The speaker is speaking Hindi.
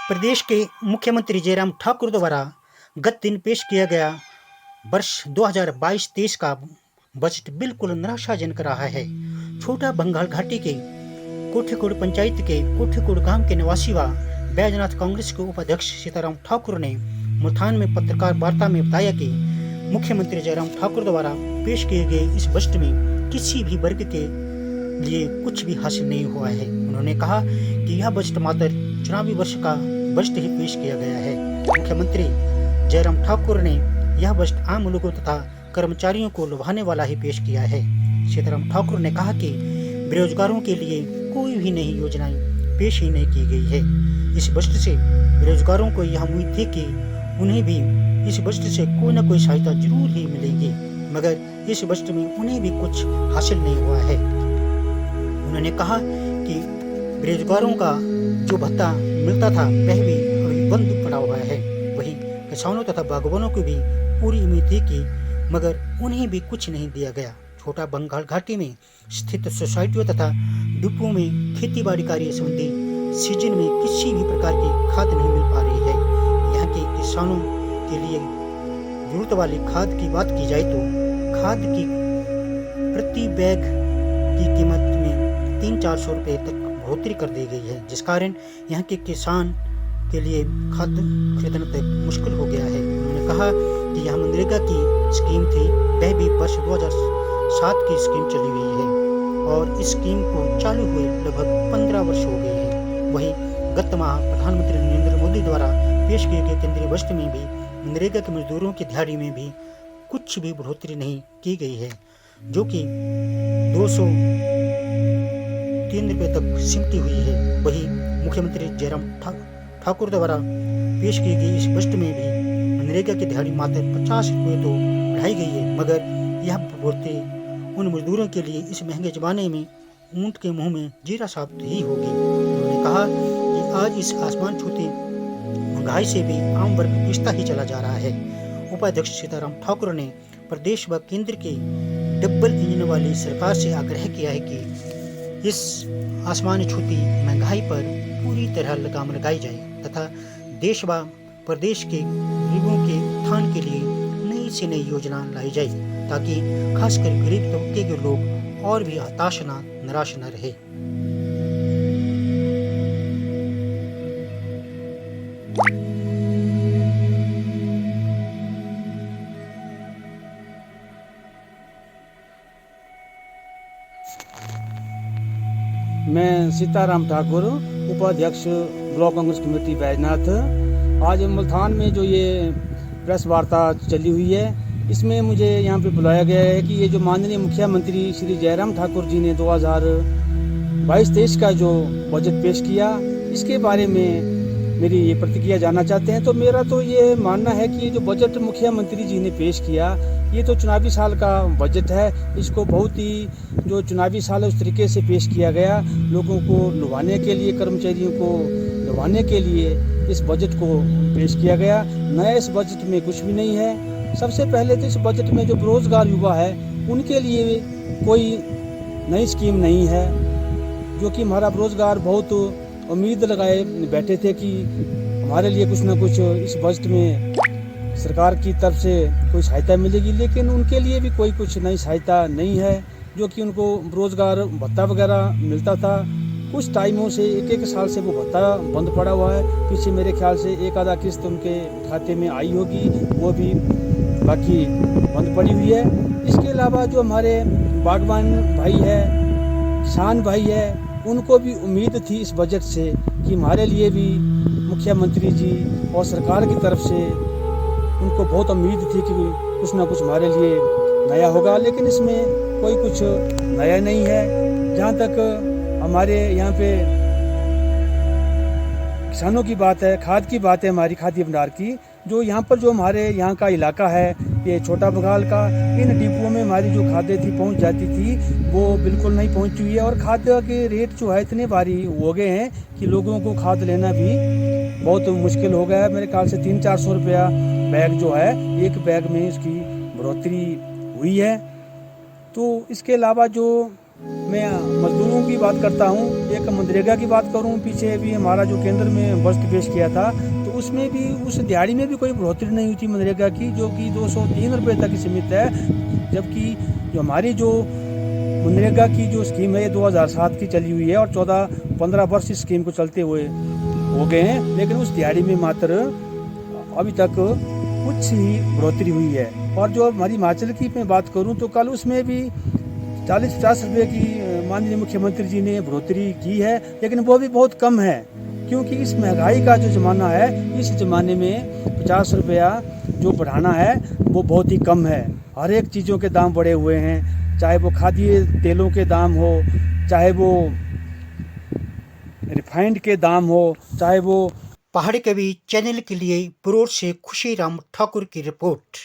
प्रदेश के मुख्यमंत्री जयराम ठाकुर द्वारा गत दिन पेश किया गया वर्ष 2022-23 का बजट बिल्कुल निराशाजनक रहा है। छोटा बंगाल घाटी के कोठीकोड पंचायत के कोठीकोड गांव के निवासी व बैजनाथ कांग्रेस के उपाध्यक्ष सीताराम ठाकुर ने मुल्तान में पत्रकार वार्ता में बताया कि मुख्यमंत्री जयराम ठाकुर द्वारा पेश किए गए इस बजट में किसी भी वर्ग के लिए कुछ भी हासिल नहीं हुआ है। उन्होंने कहा कि यह बजट मात्र चुनावी वर्ष का बजट ही पेश किया गया है। मुख्यमंत्री जयराम ठाकुर ने यह बजट आम लोगों तथा कर्मचारियों को लुभाने वाला ही पेश किया है। सीताराम ठाकुर ने कहा कि बेरोजगारों के लिए कोई भी नई योजनाएं पेश ही नहीं की गई है। इस बजट से बेरोजगारों को यह उम्मीद थी कि उन्हें भी इस बजट से कोई न कोई सहायता जरूर ही मिलेगी, मगर इस बजट में उन्हें भी कुछ हासिल नहीं हुआ है। उन्होंने कहा कि बेरोजगारों का जो भत्ता मिलता था वह भी अभी बंद पड़ा हुआ है। वहीं किसानों तथा बागवानों को भी पूरी उम्मीद थी कि मगर उन्हें भी कुछ नहीं दिया गया। छोटा बंगाल घाटी में स्थित सोसाइटियों तथा डिपो में खेती बाड़ी कार्य संबंधी सीजन में किसी भी प्रकार की खाद नहीं मिल पा रही है। यहाँ के किसानों के लिए जरूरत वाली खाद की बात की जाए तो खाद की प्रति बैग की कीमत में 300-400 रुपये तक बढ़ोतरी कर दी गई है, जिस कारण यहाँ के किसान के लिए खाद खरीदना तक मुश्किल हो गया है। उन्होंने कहा कि यह मनरेगा की स्कीम थी, वह भी वर्ष 2007 की स्कीम चली हुई है और इस स्कीम को चालू हुए लगभग 15 वर्ष हो गए हैं। वहीं गत माह प्रधानमंत्री नरेंद्र मोदी द्वारा पेश किए गए केंद्रीय बजट में भी मनरेगा के मजदूरों की दिहाड़ी में भी कुछ भी बढ़ोतरी नहीं की गई है, जो कि 203 रुपये तक सिमटी हुई है। वहीं मुख्यमंत्री जयराम ठाकुर द्वारा पेश की गई इस बजट में भी मनरेगा की दिहाड़ी मात्र 50 रुपये तो बढ़ाई गई है, मगर यह बढ़ोतरी उन मजदूरों के लिए इस महंगे जमाने में ऊंट के मुंह में जीरा साबित ही होगी। उन्होंने कहा कि आज इस आसमान छूती महंगाई से भी आम वर्ग पिछता ही चला जा रहा है। उपाध्यक्ष सीताराम ठाकुर ने प्रदेश व केंद्र के डबल इंजन वाली सरकार से आग्रह किया है कि इस आसमान छूती महंगाई पर पूरी तरह लगाम लगाई जाए तथा देश व प्रदेश के गरीबों के उत्थान के लिए नई से नई योजना लाई जाए, ताकि खासकर गरीब तबके के लोग और भी हताश न निराश न रहे। मैं सीताराम ठाकुर, उपाध्यक्ष ब्लॉक कांग्रेस कमेटी बैजनाथ। आज मुल्तान में जो ये प्रेस वार्ता चली हुई है, इसमें मुझे यहाँ पे बुलाया गया है कि ये जो माननीय मुख्यमंत्री श्री जयराम ठाकुर जी ने 2022-23 का जो बजट पेश किया, इसके बारे में मेरी ये प्रतिक्रिया जानना चाहते हैं। तो मेरा तो ये मानना है कि ये जो बजट मुख्यमंत्री जी ने पेश किया, ये तो चुनावी साल का बजट है। इसको बहुत ही जो चुनावी साल है उस तरीके से पेश किया गया, लोगों को लुभाने के लिए, कर्मचारियों को लुभाने के लिए इस बजट को पेश किया गया। नया इस बजट में कुछ भी नहीं है। सबसे पहले तो इस बजट में जो बेरोजगार युवा है उनके लिए कोई नई स्कीम नहीं है, जो कि हमारा बेरोजगार बहुत उम्मीद लगाए बैठे थे कि हमारे लिए कुछ ना कुछ इस बजट में सरकार की तरफ से कोई सहायता मिलेगी, लेकिन उनके लिए भी कोई कुछ नई सहायता नहीं है। जो कि उनको रोजगार भत्ता वगैरह मिलता था, कुछ टाइमों से एक साल से वो भत्ता बंद पड़ा हुआ है। पीछे मेरे ख्याल से एक आधा किस्त उनके खाते में आई होगी, वो भी बाकी बंद पड़ी हुई है। इसके अलावा जो हमारे बागवान भाई है, किसान भाई है, उनको भी उम्मीद थी इस बजट से कि हमारे लिए भी मुख्यमंत्री जी और सरकार की तरफ से उनको बहुत उम्मीद थी कि कुछ ना कुछ हमारे लिए नया होगा, लेकिन इसमें कोई कुछ नया नहीं है। जहाँ तक हमारे यहाँ पे किसानों की बात है, खाद की बात है, हमारी खाद्य भंडार की, जो यहाँ पर जो हमारे यहाँ का इलाका है ये छोटा बंगाल का, इन डिपुओं में हमारी जो खादें थी पहुँच जाती थी, वो बिल्कुल नहीं पहुँची हुई है। और खाद के रेट जो है इतने भारी हो गए हैं कि लोगों को खाद लेना भी बहुत मुश्किल हो गया है। मेरे ख्याल से 300-400 रुपया बैग जो है, एक बैग में इसकी बढ़ोतरी हुई है। तो इसके अलावा जो मैं मजदूरों की बात करता हूँ, एक मनरेगा की बात करूँ, पीछे भी हमारा जो केंद्र में बजट पेश किया था तो उसमें भी उस दिहाड़ी में भी कोई बढ़ोतरी नहीं हुई थी मनरेगा की, जो कि 203 रुपये तक सीमित है। जबकि जो हमारी जो मनरेगा की जो स्कीम है ये 2007 की चली हुई है और 14-15 वर्ष इस स्कीम को चलते हुए हो गए हैं, लेकिन उस दिहाड़ी में मात्र अभी तक कुछ ही बढ़ोतरी हुई है। और जो हमारी हिमाचल की मैं बात करूं तो कल उसमें भी 40-50 रुपये की माननीय मुख्यमंत्री जी ने बढ़ोतरी की है, लेकिन वो भी बहुत कम है, क्योंकि इस महंगाई का जो ज़माना है, इस ज़माने में 50 रुपया जो बढ़ाना है वो बहुत ही कम है। हर एक चीज़ों के दाम बढ़े हुए हैं, चाहे वो खाद्य तेलों के दाम हो, चाहे वो रिफाइंड के दाम हो, चाहे वो पहाड़ी कवि चैनल के लिए पुरोर से खुशीराम ठाकुर की रिपोर्ट।